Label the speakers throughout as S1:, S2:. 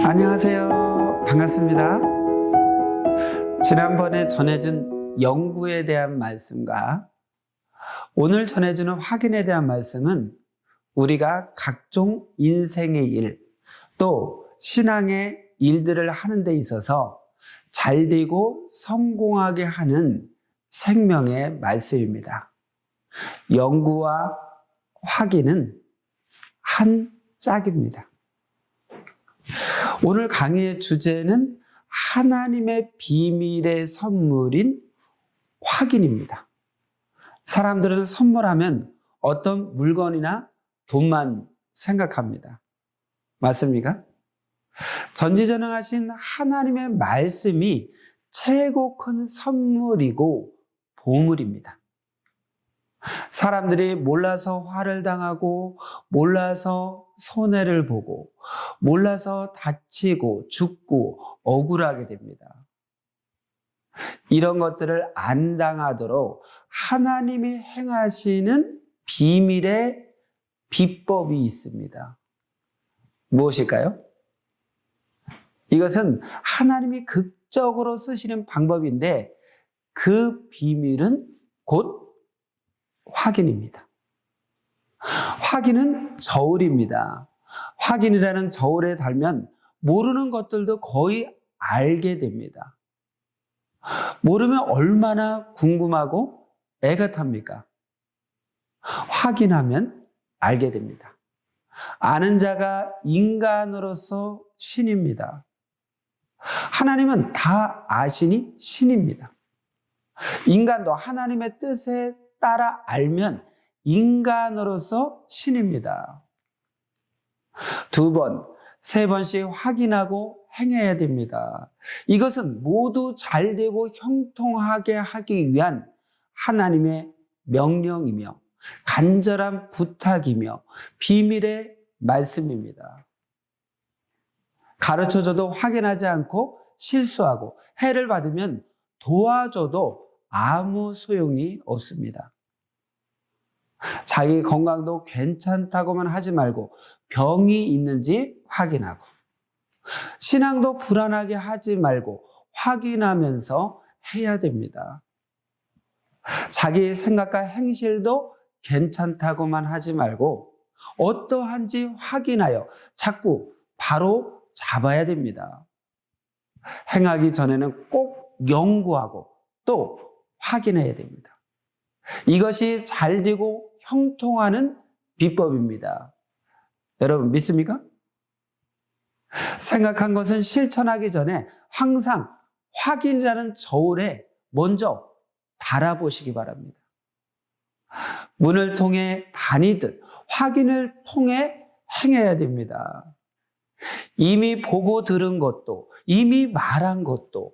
S1: 안녕하세요. 반갑습니다. 지난번에 전해준 영구에 대한 말씀과 오늘 전해주는 확인에 대한 말씀은 우리가 각종 인생의 일, 또 신앙의 일들을 하는 데 있어서 잘되고 성공하게 하는 생명의 말씀입니다. 영구와 확인은 한 짝입니다. 오늘 강의의 주제는 하나님의 비밀의 선물인 확인입니다. 사람들은 선물하면 어떤 물건이나 돈만 생각합니다. 맞습니까? 전지전능하신 하나님의 말씀이 최고 큰 선물이고 보물입니다. 사람들이 몰라서 화를 당하고 몰라서 손해를 보고 몰라서 다치고 죽고 억울하게 됩니다. 이런 것들을 안 당하도록 하나님이 행하시는 비밀의 비법이 있습니다. 무엇일까요? 이것은 하나님이 극적으로 쓰시는 방법인데 그 비밀은 곧 확인입니다. 확인은 저울입니다. 확인이라는 저울에 달면 모르는 것들도 거의 알게 됩니다. 모르면 얼마나 궁금하고 애가 탑니까? 확인하면 알게 됩니다. 아는 자가 인간으로서 신입니다. 하나님은 다 아시니 신입니다. 인간도 하나님의 뜻에 따라 알면 인간으로서 신입니다. 2번, 3번씩 확인하고 행해야 됩니다. 이것은 모두 잘되고 형통하게 하기 위한 하나님의 명령이며 간절한 부탁이며 비밀의 말씀입니다. 가르쳐줘도 확인하지 않고 실수하고 해를 받으면 도와줘도 아무 소용이 없습니다. 자기 건강도 괜찮다고만 하지 말고 병이 있는지 확인하고 신앙도 불안하게 하지 말고 확인하면서 해야 됩니다. 자기 생각과 행실도 괜찮다고만 하지 말고 어떠한지 확인하여 자꾸 바로 잡아야 됩니다. 행하기 전에는 꼭 연구하고 또 확인해야 됩니다. 이것이 잘되고 형통하는 비법입니다. 여러분 믿습니까? 생각한 것은 실천하기 전에 항상 확인이라는 저울에 먼저 달아보시기 바랍니다. 문을 통해 다니듯 확인을 통해 행해야 됩니다. 이미 보고 들은 것도, 이미 말한 것도,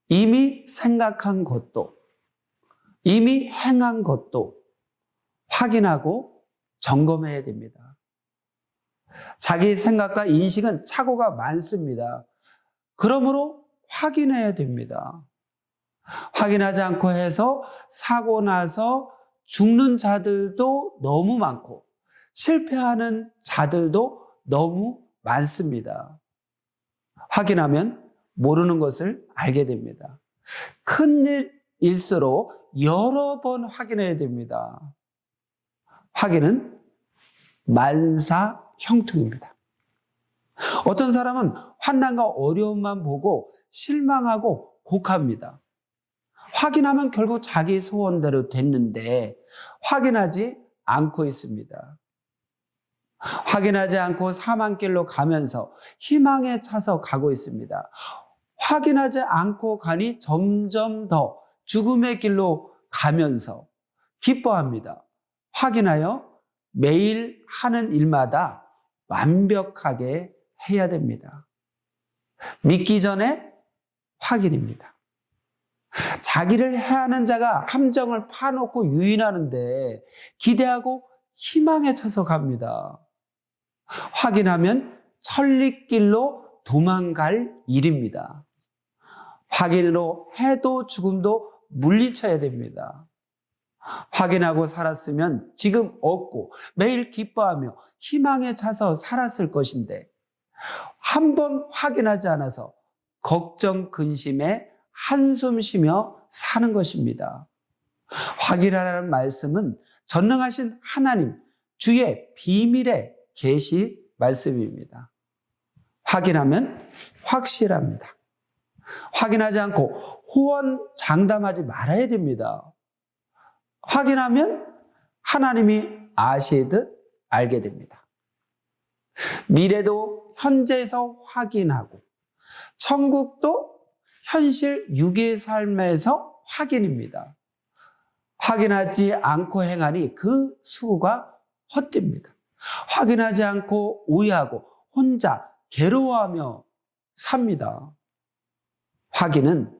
S1: 이미 생각한 것도, 이미 행한 것도 확인하고 점검해야 됩니다. 자기 생각과 인식은 착오가 많습니다. 그러므로 확인해야 됩니다. 확인하지 않고 해서 사고 나서 죽는 자들도 너무 많고 실패하는 자들도 너무 많습니다. 확인하면 모르는 것을 알게 됩니다. 큰일일수록 여러 번 확인해야 됩니다. 확인은 만사형통입니다. 어떤 사람은 환난과 어려움만 보고 실망하고 곡합니다. 확인하면 결국 자기 소원대로 됐는데 확인하지 않고 있습니다. 확인하지 않고 사망길로 가면서 희망에 차서 가고 있습니다. 확인하지 않고 가니 점점 더 죽음의 길로 가면서 기뻐합니다. 확인하여 매일 하는 일마다 완벽하게 해야 됩니다. 믿기 전에 확인입니다. 자기를 해하는 자가 함정을 파놓고 유인하는데 기대하고 희망에 차서 갑니다. 확인하면 천리길로 도망갈 일입니다. 확인으로 해도 죽음도 물리쳐야 됩니다. 확인하고 살았으면 지금 얻고 매일 기뻐하며 희망에 차서 살았을 것인데 한번 확인하지 않아서 걱정, 근심에 한숨 쉬며 사는 것입니다. 확인하라는 말씀은 전능하신 하나님, 주의 비밀의 계시 말씀입니다. 확인하면 확실합니다. 확인하지 않고 호언장담하지 말아야 됩니다. 확인하면 하나님이 아시듯 알게 됩니다. 미래도 현재에서 확인하고 천국도 현실 육의 삶에서 확인입니다. 확인하지 않고 행하니 그 수고가 헛됩니다. 확인하지 않고 오해하고 혼자 괴로워하며 삽니다. 확인은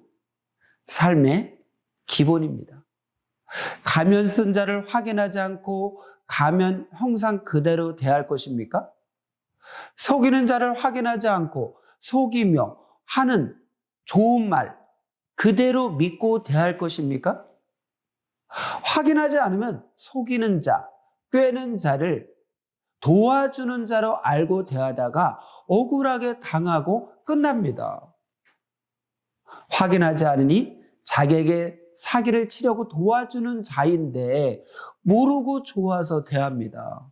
S1: 삶의 기본입니다. 가면 쓴 자를 확인하지 않고 가면 형상 그대로 대할 것입니까? 속이는 자를 확인하지 않고 속이며 하는 좋은 말 그대로 믿고 대할 것입니까? 확인하지 않으면 속이는 자, 꿰는 자를 도와주는 자로 알고 대하다가 억울하게 당하고 끝납니다. 확인하지 않으니 자기에게 사기를 치려고 도와주는 자인데 모르고 좋아서 대합니다.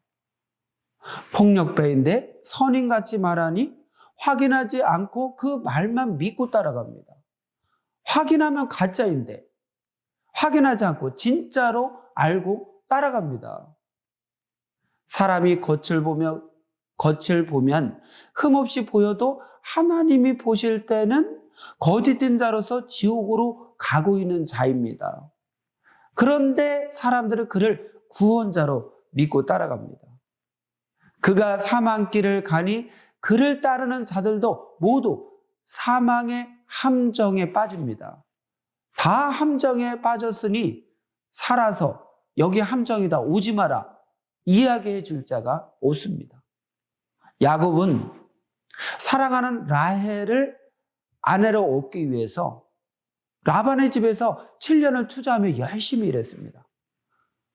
S1: 폭력배인데 선인같이 말하니 확인하지 않고 그 말만 믿고 따라갑니다. 확인하면 가짜인데 확인하지 않고 진짜로 알고 따라갑니다. 사람이 겉을 보면 흠없이 보여도 하나님이 보실 때는 거짓된 자로서 지옥으로 가고 있는 자입니다. 그런데 사람들은 그를 구원자로 믿고 따라갑니다. 그가 사망길을 가니 그를 따르는 자들도 모두 사망의 함정에 빠집니다. 다 함정에 빠졌으니 살아서 여기 함정이다 오지 마라 이야기해 줄 자가 없습니다. 야곱은 사랑하는 라헬을 아내로 얻기 위해서 라반의 집에서 7년을 투자하며 열심히 일했습니다.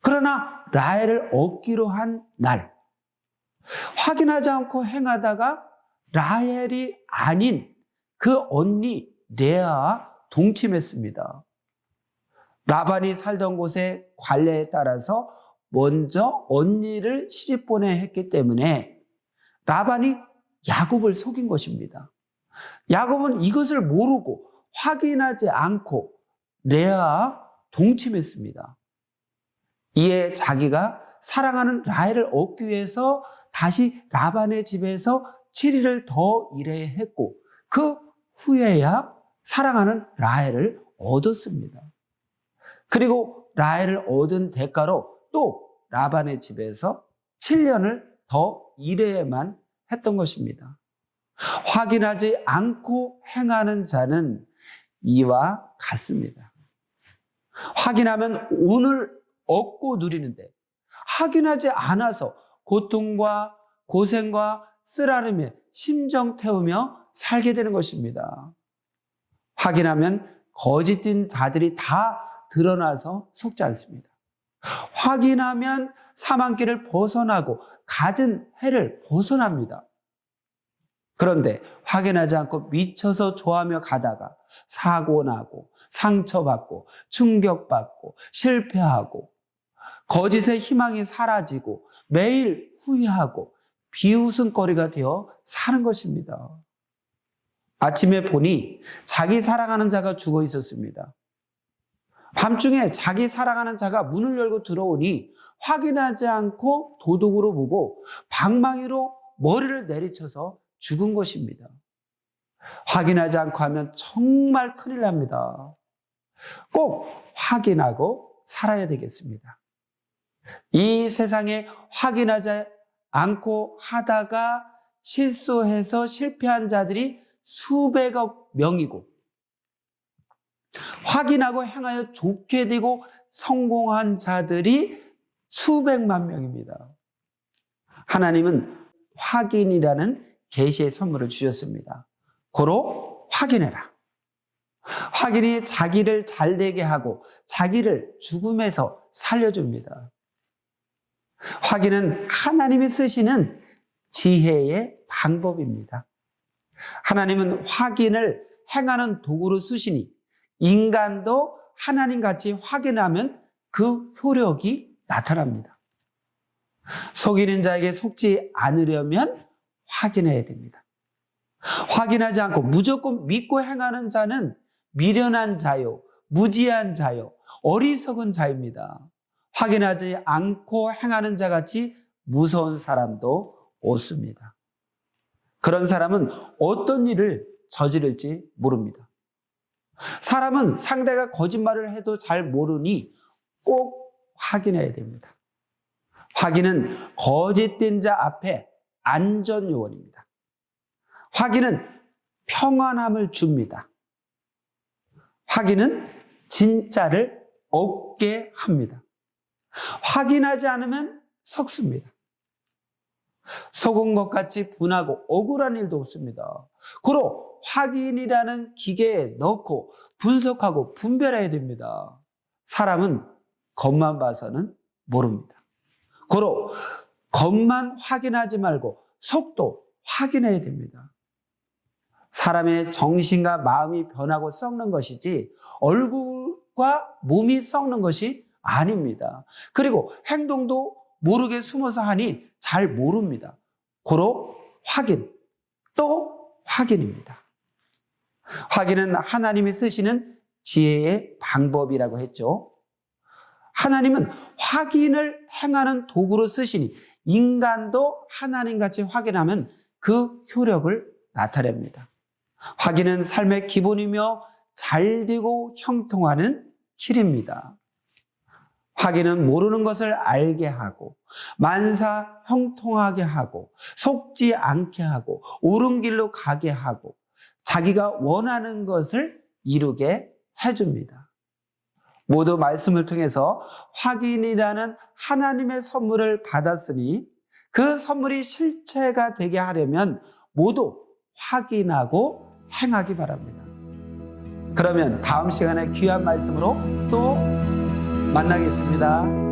S1: 그러나 라헬을 얻기로 한 날 확인하지 않고 행하다가 라헬이 아닌 그 언니 레아와 동침했습니다. 라반이 살던 곳의 관례에 따라서 먼저 언니를 시집보내 했기 때문에 라반이 야곱을 속인 것입니다. 야곱은 이것을 모르고 확인하지 않고 레아와 동침했습니다. 이에 자기가 사랑하는 라헬을 얻기 위해서 다시 라반의 집에서 7일을 더 일해야 했고 그 후에야 사랑하는 라헬을 얻었습니다. 그리고 라헬을 얻은 대가로 또 라반의 집에서 7년을 더 일해야만 했던 것입니다. 확인하지 않고 행하는 자는 이와 같습니다. 확인하면 오늘 얻고 누리는데 확인하지 않아서 고통과 고생과 쓰라림에 심정 태우며 살게 되는 것입니다. 확인하면 거짓된 자들이 다 드러나서 속지 않습니다. 확인하면 사망길을 벗어나고 갖은 해를 벗어납니다. 그런데 확인하지 않고 미쳐서 좋아하며 가다가 사고나고 상처받고 충격받고 실패하고 거짓의 희망이 사라지고 매일 후회하고 비웃음거리가 되어 사는 것입니다. 아침에 보니 자기 사랑하는 자가 죽어 있었습니다. 밤중에 자기 사랑하는 자가 문을 열고 들어오니 확인하지 않고 도둑으로 보고 방망이로 머리를 내리쳐서 죽은 것입니다. 확인하지 않고 하면 정말 큰일 납니다. 꼭 확인하고 살아야 되겠습니다. 이 세상에 확인하지 않고 하다가 실수해서 실패한 자들이 수백억 명이고 확인하고 행하여 좋게 되고 성공한 자들이 수백만 명입니다. 하나님은 확인이라는 계시의 선물을 주셨습니다. 고로 확인해라. 확인이 자기를 잘되게 하고 자기를 죽음에서 살려줍니다. 확인은 하나님이 쓰시는 지혜의 방법입니다. 하나님은 확인을 행하는 도구로 쓰시니 인간도 하나님같이 확인하면 그 효력이 나타납니다. 속이는 자에게 속지 않으려면 확인해야 됩니다. 확인하지 않고 무조건 믿고 행하는 자는 미련한 자요, 무지한 자요, 어리석은 자입니다. 확인하지 않고 행하는 자같이 무서운 사람도 없습니다. 그런 사람은 어떤 일을 저지를지 모릅니다. 사람은 상대가 거짓말을 해도 잘 모르니 꼭 확인해야 됩니다. 확인은 거짓된 자 앞에 안전요원입니다. 확인은 평안함을 줍니다. 확인은 진짜를 얻게 합니다. 확인하지 않으면 섞습니다. 속은 것 같이 분하고 억울한 일도 없습니다. 그로 확인이라는 기계에 넣고 분석하고 분별해야 됩니다. 사람은 겉만 봐서는 모릅니다. 그로 겉만 확인하지 말고 속도 확인해야 됩니다. 사람의 정신과 마음이 변하고 썩는 것이지 얼굴과 몸이 썩는 것이 아닙니다. 그리고 행동도 모르게 숨어서 하니 잘 모릅니다. 고로 확인, 또 확인입니다. 확인은 하나님이 쓰시는 지혜의 방법이라고 했죠. 하나님은 확인을 행하는 도구로 쓰시니 인간도 하나님같이 확인하면 그 효력을 나타냅니다. 확인은 삶의 기본이며 잘되고 형통하는 길입니다. 확인은 모르는 것을 알게 하고 만사 형통하게 하고 속지 않게 하고 옳은 길로 가게 하고 자기가 원하는 것을 이루게 해줍니다. 모두 말씀을 통해서 확인이라는 하나님의 선물을 받았으니 그 선물이 실체가 되게 하려면 모두 확인하고 행하기 바랍니다. 그러면 다음 시간에 귀한 말씀으로 또 만나겠습니다.